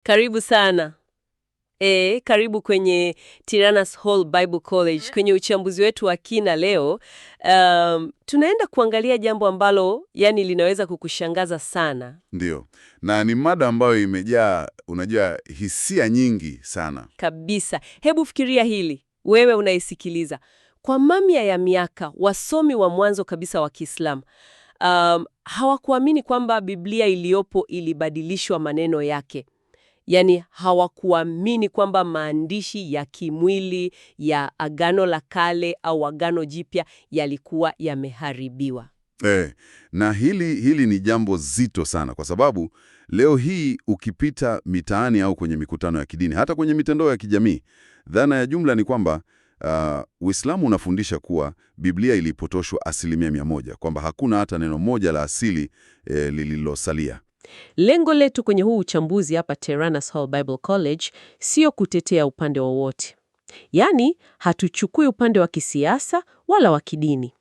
Karibu sana. Karibu kwenye Tyrannus Hall Bible College. Kwenye uchambuzi wetu wa kina leo, tunaenda kuangalia jambo ambalo linaweza kukushangaza sana. Ndiyo, na ni mada ambayo imejaa, unajua, hisia nyingi sana. Kabisa. Hebu fikiria hili, wewe unaisikiliza. Kwa mamia ya miaka, wasomi wa mwanzo kabisa wa Kiislamu hawakuamini kwamba Biblia iliyopo ilibadilishwa maneno yake. Yaani hawakuamini kwamba maandishi ya kimwili ya Agano la Kale au Agano Jipya yalikuwa yameharibiwa. Na hili ni jambo zito sana, kwa sababu leo hii ukipita mitaani au kwenye mikutano ya kidini, hata kwenye mitandao ya kijamii, dhana ya jumla ni kwamba Uislamu unafundisha kuwa Biblia ilipotoshwa 100%, kwamba hakuna hata neno moja la asili lililosalia. Lengo letu kwenye huu uchambuzi hapa Tyrannus Hall Bible College sio kutetea upande wowote. Yaani, hatuchukui upande wa kisiasa wala wa kidini.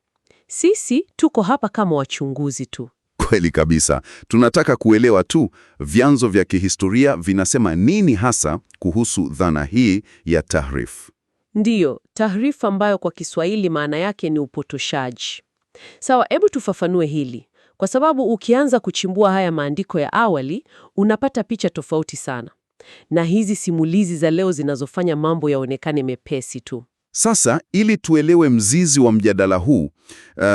Sisi tuko hapa kama wachunguzi tu. Kweli kabisa. Tunataka kuelewa tu vyanzo vya kihistoria vinasema nini hasa kuhusu dhana hii ya tahrif. Ndiyo, tahrif ambayo kwa Kiswahili maana yake ni upotoshaji. Sawa, hebu tufafanue hili. Kwa sababu ukianza kuchimbua haya maandiko ya awali, unapata picha tofauti sana. Na hizi simulizi za leo zinazofanya mambo yaonekane mepesi tu. Sasa, ili tuelewe mzizi wa mjadala huu,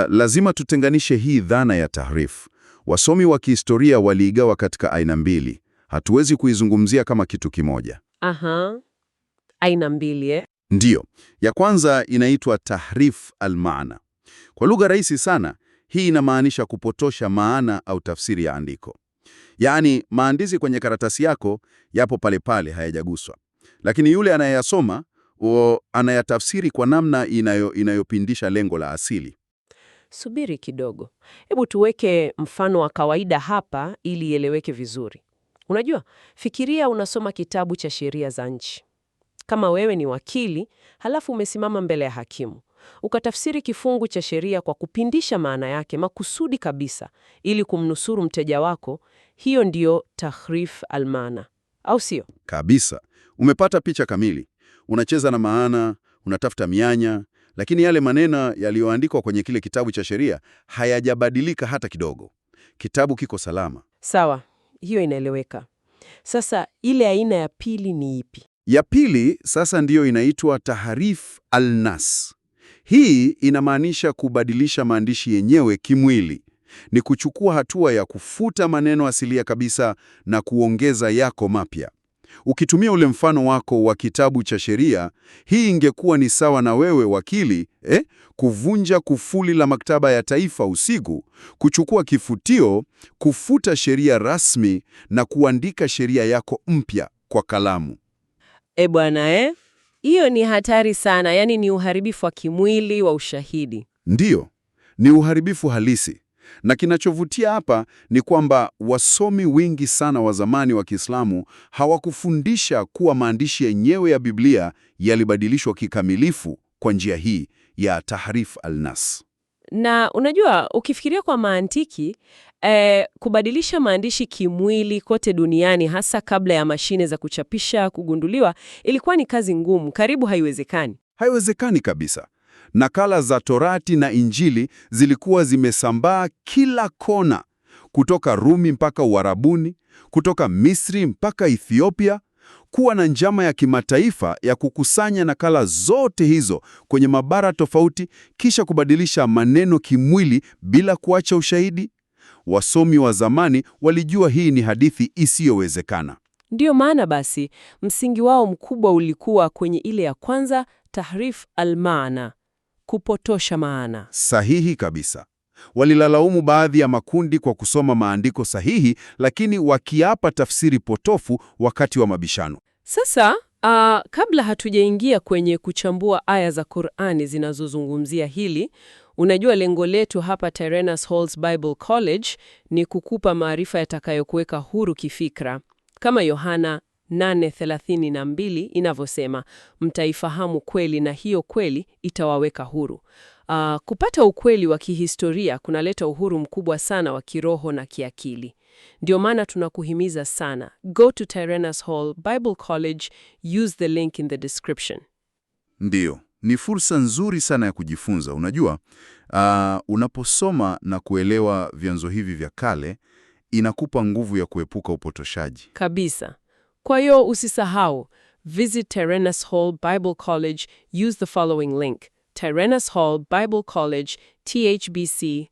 lazima tutenganishe hii dhana ya tahrif. Wasomi wa kihistoria waliigawa katika aina mbili. Hatuwezi kuizungumzia kama kitu kimoja. Aha, aina mbili, Ndiyo. Ya kwanza inaitwa tahrif al-maana. Kwa lugha rahisi sana, hii inamaanisha kupotosha maana au tafsiri ya andiko. Yaani, maandishi kwenye karatasi yako yapo pale pale, hayajaguswa. Lakini yule anayeyasoma anayatafsiri kwa namna inayopindisha lengo la asili. Subiri kidogo. Hebu tuweke mfano wa kawaida hapa ili ieleweke vizuri. Unajua, fikiria unasoma kitabu cha sheria za nchi. Kama wewe ni wakili, halafu umesimama mbele ya hakimu. Ukatafsiri kifungu cha sheria kwa kupindisha maana yake makusudi kabisa ili kumnusuru mteja wako, hiyo ndiyo tahrif almaana, au sio? Kabisa. Umepata picha kamili. Unacheza na maana, unatafuta mianya, lakini yale maneno yaliyoandikwa kwenye kile kitabu cha sheria hayajabadilika hata kidogo. Kitabu kiko salama. Sawa, hiyo inaeleweka. Sasa ile aina ya pili ni ipi? Ya pili sasa ndiyo inaitwa tahrif al-nas. Hii inamaanisha kubadilisha maandishi yenyewe kimwili. Ni kuchukua hatua ya kufuta maneno asilia kabisa na kuongeza yako mapya. Ukitumia ule mfano wako wa kitabu cha sheria, hii ingekuwa ni sawa na wewe wakili, kuvunja kufuli la maktaba ya taifa usiku, kuchukua kifutio, kufuta sheria rasmi na kuandika sheria yako mpya kwa kalamu. Bwana, hiyo ni hatari sana, yaani ni uharibifu wa kimwili wa ushahidi. Ndiyo, ni uharibifu halisi. Na kinachovutia hapa ni kwamba wasomi wengi sana wa zamani wa Kiislamu hawakufundisha kuwa maandishi yenyewe ya Biblia yalibadilishwa kikamilifu kwa njia hii ya tahrif al-nas. Na unajua, ukifikiria kwa mantiki, kubadilisha maandishi kimwili kote duniani, hasa kabla ya mashine za kuchapisha kugunduliwa, ilikuwa ni kazi ngumu, karibu haiwezekani. Haiwezekani kabisa. Nakala za Torati na Injili zilikuwa zimesambaa kila kona, kutoka Rumi mpaka Uarabuni, kutoka Misri mpaka Ethiopia. Kuwa na njama ya kimataifa ya kukusanya nakala zote hizo kwenye mabara tofauti, kisha kubadilisha maneno kimwili bila kuacha ushahidi. Wasomi wa zamani walijua hii ni hadithi isiyowezekana. Ndiyo maana basi msingi wao mkubwa ulikuwa kwenye ile ya kwanza, tahrif al-maana, kupotosha maana. Sahihi kabisa. Walilalaumu baadhi ya makundi kwa kusoma maandiko sahihi, lakini wakiapa tafsiri potofu wakati wa mabishano. Sasa, kabla hatujaingia kwenye kuchambua aya za Qur'ani zinazozungumzia hili, unajua lengo letu hapa Tyrannus Hall Bible College ni kukupa maarifa yatakayokuweka huru kifikra. Kama Yohana 8:32 inavyosema, mtaifahamu kweli na hiyo kweli itawaweka huru. Kupata ukweli wa kihistoria kunaleta uhuru mkubwa sana wa kiroho na kiakili. Ndio maana tunakuhimiza sana. Go to Tyrannus Hall Bible College, use the link in the description. Ndiyo, ni fursa nzuri sana ya kujifunza. Unajua, unaposoma na kuelewa vyanzo hivi vya kale, inakupa nguvu ya kuepuka upotoshaji. Kabisa. Kwa hiyo usisahau, visit Tyrannus Hall Bible College, use the following link. Tyrannus Hall Bible College, THBC,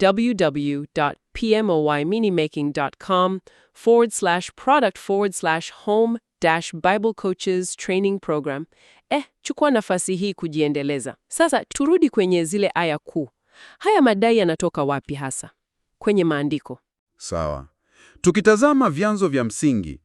www.pmoyminimaking.com/product/home-Bible Coaches Training Program. Chukua nafasi hii kujiendeleza. Sasa turudi kwenye zile aya kuu. Haya madai yanatoka wapi hasa? Kwenye maandiko. Sawa. Tukitazama vyanzo vya msingi,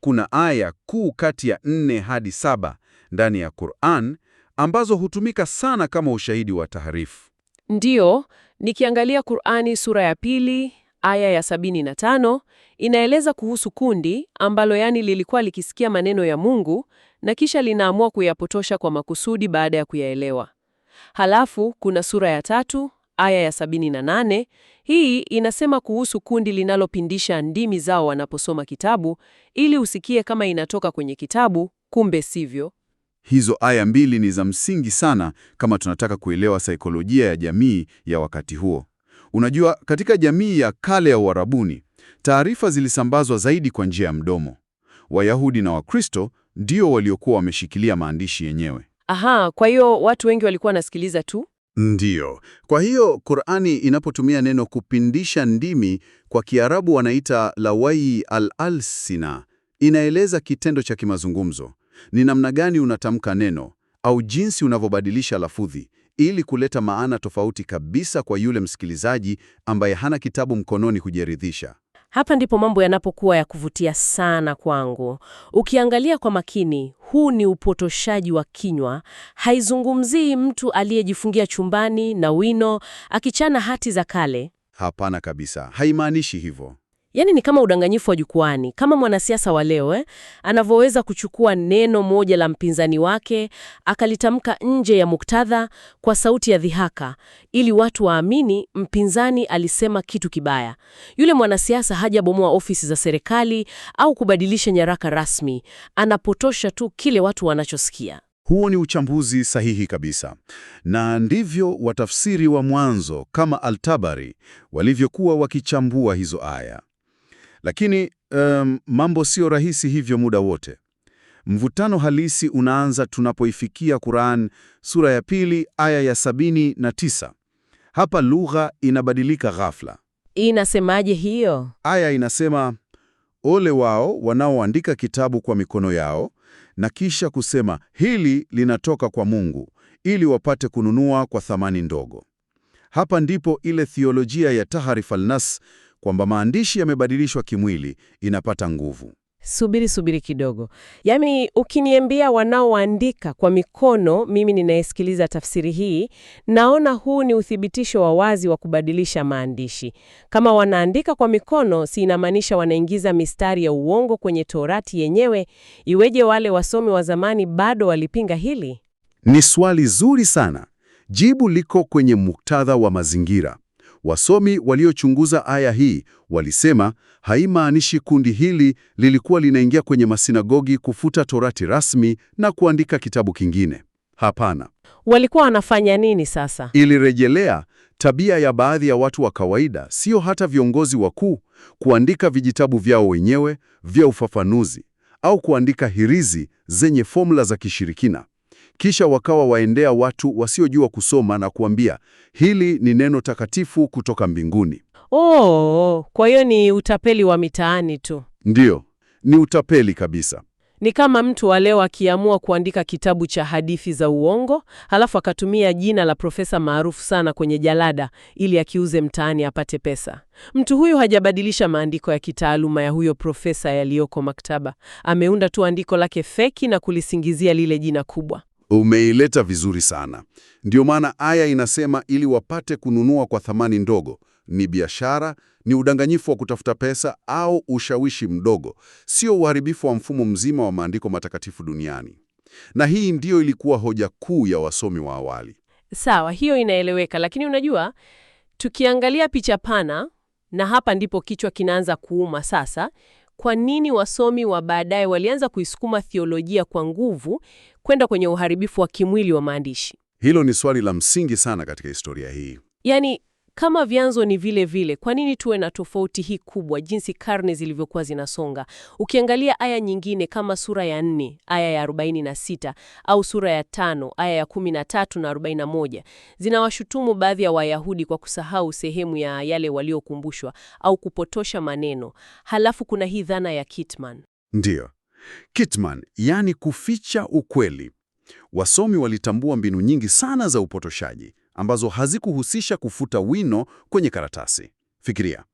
kuna aya kuu kati ya 4 hadi 7 ndani ya Qur'an ambazo hutumika sana kama ushahidi wa taharifu. Ndiyo, nikiangalia Qur'ani sura ya 2 aya ya 75 inaeleza kuhusu kundi ambalo lilikuwa likisikia maneno ya Mungu na kisha linaamua kuyapotosha kwa makusudi baada ya kuyaelewa. Halafu kuna sura ya 3 aya ya 78, hii inasema kuhusu kundi linalopindisha ndimi zao wanaposoma kitabu ili usikie kama inatoka kwenye kitabu, kumbe sivyo. Hizo aya mbili ni za msingi sana kama tunataka kuelewa saikolojia ya jamii ya wakati huo. Unajua, katika jamii ya kale ya Uarabuni, taarifa zilisambazwa zaidi kwa njia ya mdomo. Wayahudi na Wakristo ndio waliokuwa wameshikilia maandishi yenyewe. Aha, kwa hiyo watu wengi walikuwa wanasikiliza tu? Ndiyo. Kwa hiyo Qur'ani inapotumia neno kupindisha ndimi, kwa Kiarabu wanaita lawai al-alsina, inaeleza kitendo cha kimazungumzo. Ni namna gani unatamka neno au jinsi unavyobadilisha lafudhi ili kuleta maana tofauti kabisa kwa yule msikilizaji ambaye hana kitabu mkononi kujiridhisha. Hapa ndipo mambo yanapokuwa ya kuvutia sana kwangu. Ukiangalia kwa makini, huu ni upotoshaji wa kinywa. Haizungumzii mtu aliyejifungia chumbani na wino akichana hati za kale. Hapana kabisa, haimaanishi hivyo. Ni kama udanganyifu wa jukwani, kama mwanasiasa wa leo anavyoweza kuchukua neno moja la mpinzani wake akalitamka nje ya muktadha kwa sauti ya dhihaka ili watu waamini mpinzani alisema kitu kibaya. Yule mwanasiasa hajabomoa ofisi za serikali au kubadilisha nyaraka rasmi, anapotosha tu kile watu wanachosikia. Huo ni uchambuzi sahihi kabisa, na ndivyo watafsiri wa mwanzo kama Al-Tabari walivyokuwa wakichambua hizo aya. Lakini mambo sio rahisi hivyo muda wote. Mvutano halisi unaanza tunapoifikia Qur'an sura ya 2 aya ya 79. Hapa lugha inabadilika ghafla. Inasemaje hiyo? Aya inasema, ole wao wanaoandika kitabu kwa mikono yao na kisha kusema hili linatoka kwa Mungu ili wapate kununua kwa thamani ndogo. Hapa ndipo ile theolojia ya taharif al-nas, kwamba maandishi yamebadilishwa kimwili, inapata nguvu. Subiri kidogo. Ukiniambia wanaoandika kwa mikono, mimi ninayesikiliza tafsiri hii, naona huu ni uthibitisho wa wazi wa kubadilisha maandishi. Kama wanaandika kwa mikono, si inamaanisha wanaingiza mistari ya uongo kwenye Torati yenyewe? Iweje wale wasomi wa zamani bado walipinga hili? Ni swali zuri sana. Jibu liko kwenye muktadha wa mazingira. Wasomi waliochunguza aya hii walisema haimaanishi kundi hili lilikuwa linaingia kwenye masinagogi kufuta Torati rasmi na kuandika kitabu kingine. Hapana. Walikuwa wanafanya nini sasa? Ilirejelea tabia ya baadhi ya watu wa kawaida, sio hata viongozi wakuu, kuandika vijitabu vyao wenyewe vya ufafanuzi au kuandika hirizi zenye fomula za kishirikina. Kisha wakawa waendea watu wasiojua kusoma na kuambia, hili ni neno takatifu kutoka mbinguni. Kwa hiyo ni utapeli wa mitaani tu. Ndiyo, ni utapeli kabisa. Ni kama mtu wa leo akiamua kuandika kitabu cha hadithi za uongo, halafu akatumia jina la profesa maarufu sana kwenye jalada ili akiuze mtaani apate pesa. Mtu huyu hajabadilisha maandiko ya kitaaluma ya huyo profesa yaliyoko maktaba. Ameunda tu andiko lake feki na kulisingizia lile jina kubwa. Umeileta vizuri sana. Ndio maana aya inasema ili wapate kununua kwa thamani ndogo. Ni biashara, ni udanganyifu wa kutafuta pesa au ushawishi mdogo, sio uharibifu wa mfumo mzima wa maandiko matakatifu duniani. Na hii ndiyo ilikuwa hoja kuu ya wasomi wa awali. Sawa, hiyo inaeleweka, lakini unajua, tukiangalia picha pana Na hapa ndipo kichwa kinaanza kuuma sasa. Kwa nini wasomi wa baadaye walianza kuisukuma theolojia kwa nguvu kwenda kwenye uharibifu wa kimwili wa maandishi? Hilo ni swali la msingi sana katika historia hii. Yaani, kama vyanzo ni vile vile, kwa nini tuwe na tofauti hii kubwa jinsi karne zilivyokuwa zinasonga? Ukiangalia aya nyingine kama sura ya 4 aya ya 46 au sura ya 5 aya ya 13 na 41 zinawashutumu baadhi ya Wayahudi kwa kusahau sehemu ya yale waliokumbushwa au kupotosha maneno. Halafu kuna hii dhana ya Kitman. Ndiyo. Kitman, yani kuficha ukweli. Wasomi walitambua mbinu nyingi sana za upotoshaji ambazo hazikuhusisha kufuta wino kwenye karatasi. Fikiria,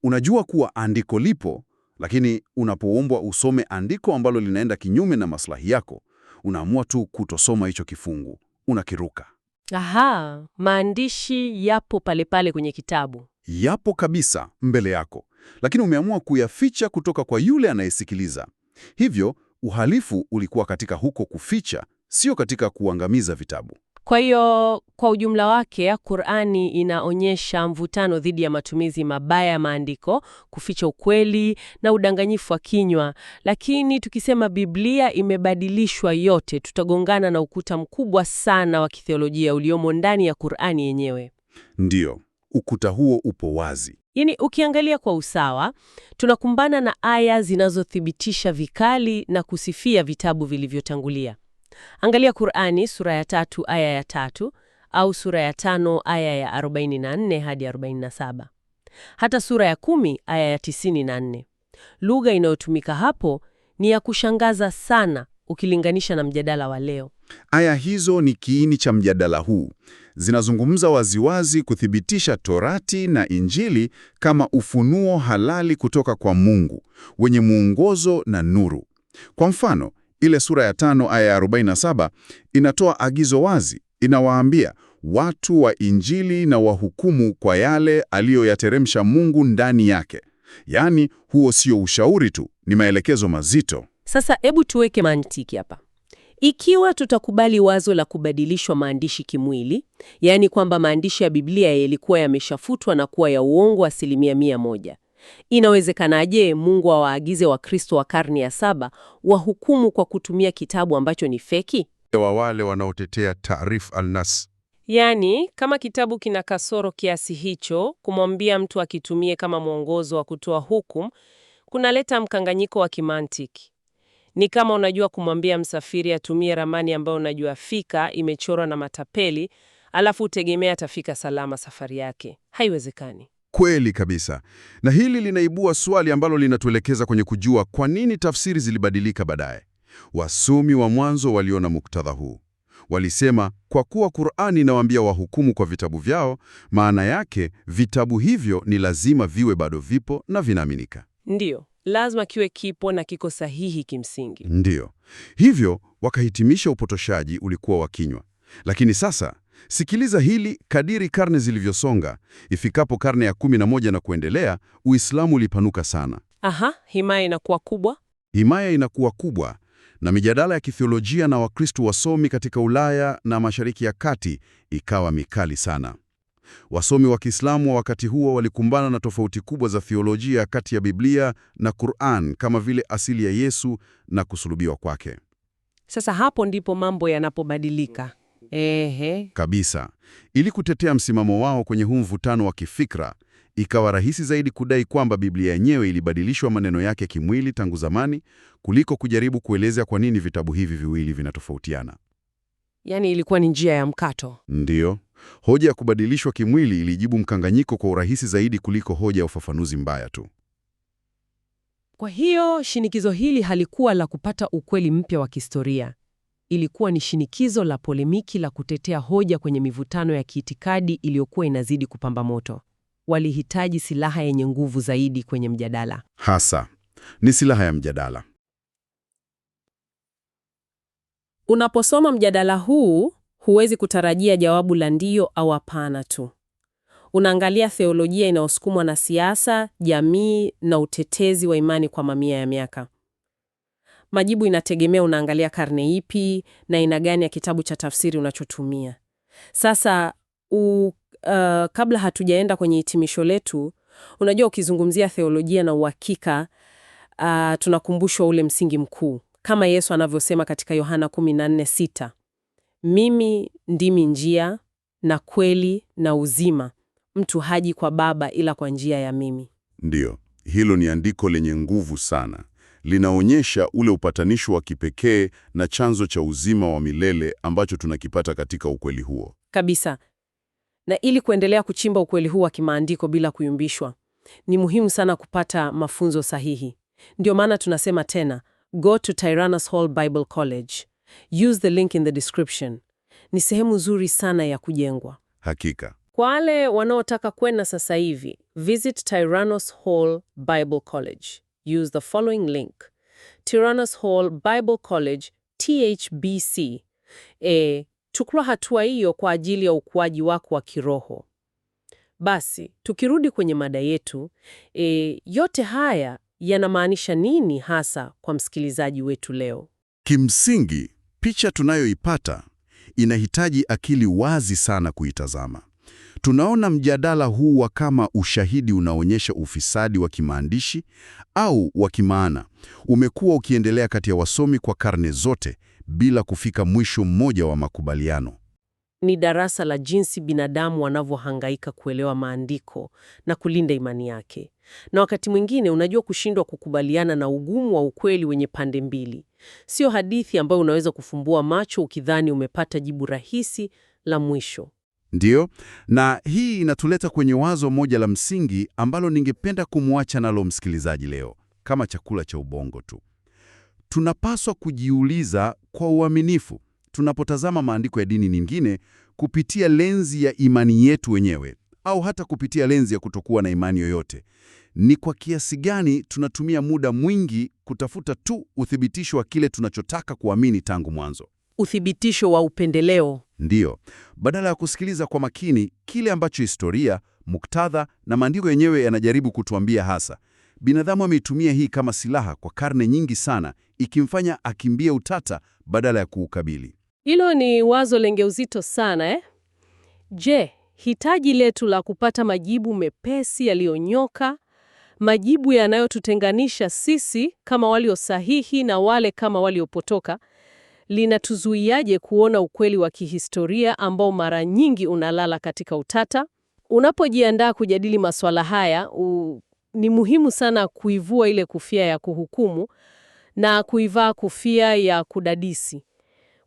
unajua kuwa andiko lipo, lakini unapoombwa usome andiko ambalo linaenda kinyume na maslahi yako, unaamua tu kutosoma hicho kifungu, unakiruka. Aha, maandishi yapo pale pale kwenye kitabu. Yapo kabisa mbele yako, lakini umeamua kuyaficha kutoka kwa yule anayesikiliza. Hivyo, uhalifu ulikuwa katika huko kuficha, sio katika kuangamiza vitabu. Kwa hiyo, kwa ujumla wake, Qur'ani inaonyesha mvutano dhidi ya matumizi mabaya ya maandiko, kuficha ukweli na udanganyifu wa kinywa. Lakini tukisema Biblia imebadilishwa yote, tutagongana na ukuta mkubwa sana wa kitheolojia uliomo ndani ya Qur'ani yenyewe. Ndiyo, ukuta huo upo wazi. Yaani, ukiangalia kwa usawa, tunakumbana na aya zinazothibitisha vikali na kusifia vitabu vilivyotangulia. Angalia Qur'ani sura ya 3 aya ya 3 au sura ya 5 aya ya 44 hadi 47. Hata sura ya 10 aya ya 94. Lugha inayotumika hapo ni ya kushangaza sana ukilinganisha na mjadala wa leo. Aya hizo ni kiini cha mjadala huu. Zinazungumza waziwazi kuthibitisha Torati na Injili kama ufunuo halali kutoka kwa Mungu, wenye muongozo na nuru. Kwa mfano, ile sura ya 5 aya ya 47 inatoa agizo wazi, inawaambia watu wa Injili na wahukumu kwa yale aliyoyateremsha Mungu ndani yake. Yaani, huo sio ushauri tu, ni maelekezo mazito. Sasa hebu tuweke mantiki hapa. Ikiwa tutakubali wazo la kubadilishwa maandishi kimwili, yaani kwamba maandishi ya Biblia yalikuwa yameshafutwa na kuwa ya uongo 100%, inawezekanaje Mungu awaagize Wakristo wa karne ya 7 wahukumu kwa kutumia kitabu ambacho ni feki? Wa wale wanaotetea Taarif al-Nas. Yaani, kama kitabu kina kasoro kiasi hicho, kumwambia mtu akitumie kama mwongozo wa kutoa hukumu kunaleta mkanganyiko wa kimantiki. Ni kama unajua kumwambia msafiri atumie ramani ambayo unajua fika imechorwa na matapeli, alafu utegemea atafika salama safari yake. Haiwezekani. Kweli kabisa. Na hili linaibua swali ambalo linatuelekeza kwenye kujua kwa nini tafsiri zilibadilika baadaye. Wasomi wa mwanzo waliona muktadha huu. Walisema kwa kuwa Qur'ani inawaambia wahukumu kwa vitabu vyao, maana yake vitabu hivyo ni lazima viwe bado vipo na vinaaminika. Ndiyo, lazima kiwe kipo na kiko sahihi kimsingi. Ndiyo. Hivyo wakahitimisha upotoshaji ulikuwa wa kinywa. Lakini sasa sikiliza hili, kadiri karne zilivyosonga, ifikapo karne ya 11 na kuendelea, Uislamu ulipanuka sana. Aha, himaya inakuwa kubwa. Himaya inakuwa kubwa na mijadala ya kithiolojia na Wakristo wasomi katika Ulaya na Mashariki ya Kati ikawa mikali sana. Wasomi wa Kiislamu wa wakati huo walikumbana na tofauti kubwa za theolojia kati ya Biblia na Qur'an, kama vile asili ya Yesu na kusulubiwa kwake. Sasa hapo ndipo mambo yanapobadilika. Kabisa. Ili kutetea msimamo wao kwenye huu mvutano wa kifikra, ikawa rahisi zaidi kudai kwamba Biblia yenyewe ilibadilishwa maneno yake kimwili tangu zamani kuliko kujaribu kueleza kwa nini vitabu hivi viwili vinatofautiana. Yaani ilikuwa ni njia ya mkato. Ndiyo. Hoja ya kubadilishwa kimwili ilijibu mkanganyiko kwa urahisi zaidi kuliko hoja ya ufafanuzi mbaya tu. Kwa hiyo shinikizo hili halikuwa la kupata ukweli mpya wa kihistoria. Ilikuwa ni shinikizo la polemiki la kutetea hoja kwenye mivutano ya kiitikadi iliyokuwa inazidi kupamba moto. Walihitaji silaha yenye nguvu zaidi kwenye mjadala. Hasa ni silaha ya mjadala. Unaposoma mjadala huu, huwezi kutarajia jawabu la ndio au hapana tu. Unaangalia theolojia inayosukumwa na siasa, jamii na utetezi wa imani kwa mamia ya miaka. Majibu inategemea unaangalia karne ipi na aina gani ya kitabu cha tafsiri unachotumia. Sasa kabla hatujaenda kwenye hitimisho letu, Unajua, ukizungumzia theolojia na uhakika, tunakumbushwa ule msingi mkuu, kama Yesu anavyosema katika Yohana 14:6, mimi ndimi njia na kweli na uzima, mtu haji kwa Baba ila kwa njia ya mimi. Ndiyo, hilo ni andiko lenye nguvu sana. Linaonyesha ule upatanisho wa kipekee na chanzo cha uzima wa milele ambacho tunakipata katika ukweli huo. Kabisa. Na ili kuendelea kuchimba ukweli huu wa kimaandiko bila kuyumbishwa, ni muhimu sana kupata mafunzo sahihi. Ndio maana tunasema tena, go to Tyrannus Hall Bible College. Use the link in the description. Ni sehemu nzuri sana ya kujengwa. Hakika. Kwa wale wanaotaka kwenda sasa hivi, visit Tyrannus Hall Bible College. Use the following link. Tyrannus Hall Bible College, THBC. Chukua hatua hiyo kwa ajili ya ukuaji wako wa kiroho. Basi, tukirudi kwenye mada yetu, yote haya yanamaanisha nini hasa kwa msikilizaji wetu leo? Kimsingi, picha tunayoipata inahitaji akili wazi sana kuitazama. Tunaona mjadala huu wa kama ushahidi unaonyesha ufisadi wa kimaandishi au wa kimaana umekuwa ukiendelea kati ya wasomi kwa karne zote bila kufika mwisho mmoja wa makubaliano. Ni darasa la jinsi binadamu wanavyohangaika kuelewa maandiko na kulinda imani yake. Na wakati mwingine, unajua, kushindwa kukubaliana na ugumu wa ukweli wenye pande mbili. Sio hadithi ambayo unaweza kufumbua macho ukidhani umepata jibu rahisi la mwisho. Ndiyo, na hii inatuleta kwenye wazo moja la msingi ambalo ningependa kumwacha nalo msikilizaji leo, kama chakula cha ubongo tu. Tunapaswa kujiuliza kwa uaminifu, tunapotazama maandiko ya dini nyingine kupitia lenzi ya imani yetu wenyewe, au hata kupitia lenzi ya kutokuwa na imani yoyote, ni kwa kiasi gani tunatumia muda mwingi kutafuta tu uthibitisho wa kile tunachotaka kuamini tangu mwanzo. Uthibitisho wa upendeleo. Ndiyo, badala ya kusikiliza kwa makini kile ambacho historia, muktadha na maandiko yenyewe yanajaribu kutuambia hasa. Binadamu ameitumia hii kama silaha kwa karne nyingi sana, ikimfanya akimbie utata badala ya kuukabili. Hilo ni wazo lenye uzito sana, Je, hitaji letu la kupata majibu mepesi yaliyonyoka, majibu yanayotutenganisha sisi kama walio sahihi na wale kama waliopotoka, linatuzuiaje kuona ukweli wa kihistoria ambao mara nyingi unalala katika utata? Unapojiandaa kujadili masuala haya, ni muhimu sana kuivua ile kofia ya kuhukumu na kuivaa kofia ya kudadisi.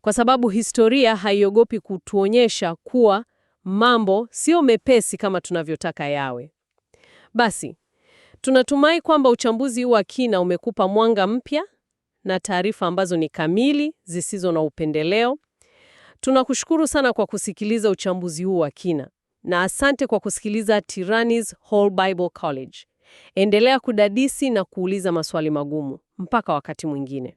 Kwa sababu historia haiogopi kutuonyesha kuwa mambo sio mepesi kama tunavyotaka yawe. Basi, tunatumai kwamba uchambuzi huu wa kina umekupa mwanga mpya na taarifa ambazo ni kamili, zisizo na upendeleo. Tunakushukuru sana kwa kusikiliza uchambuzi huu wa kina. Na asante kwa kusikiliza Tyrannus Hall Bible College. Endelea kudadisi na kuuliza maswali magumu. Mpaka wakati mwingine.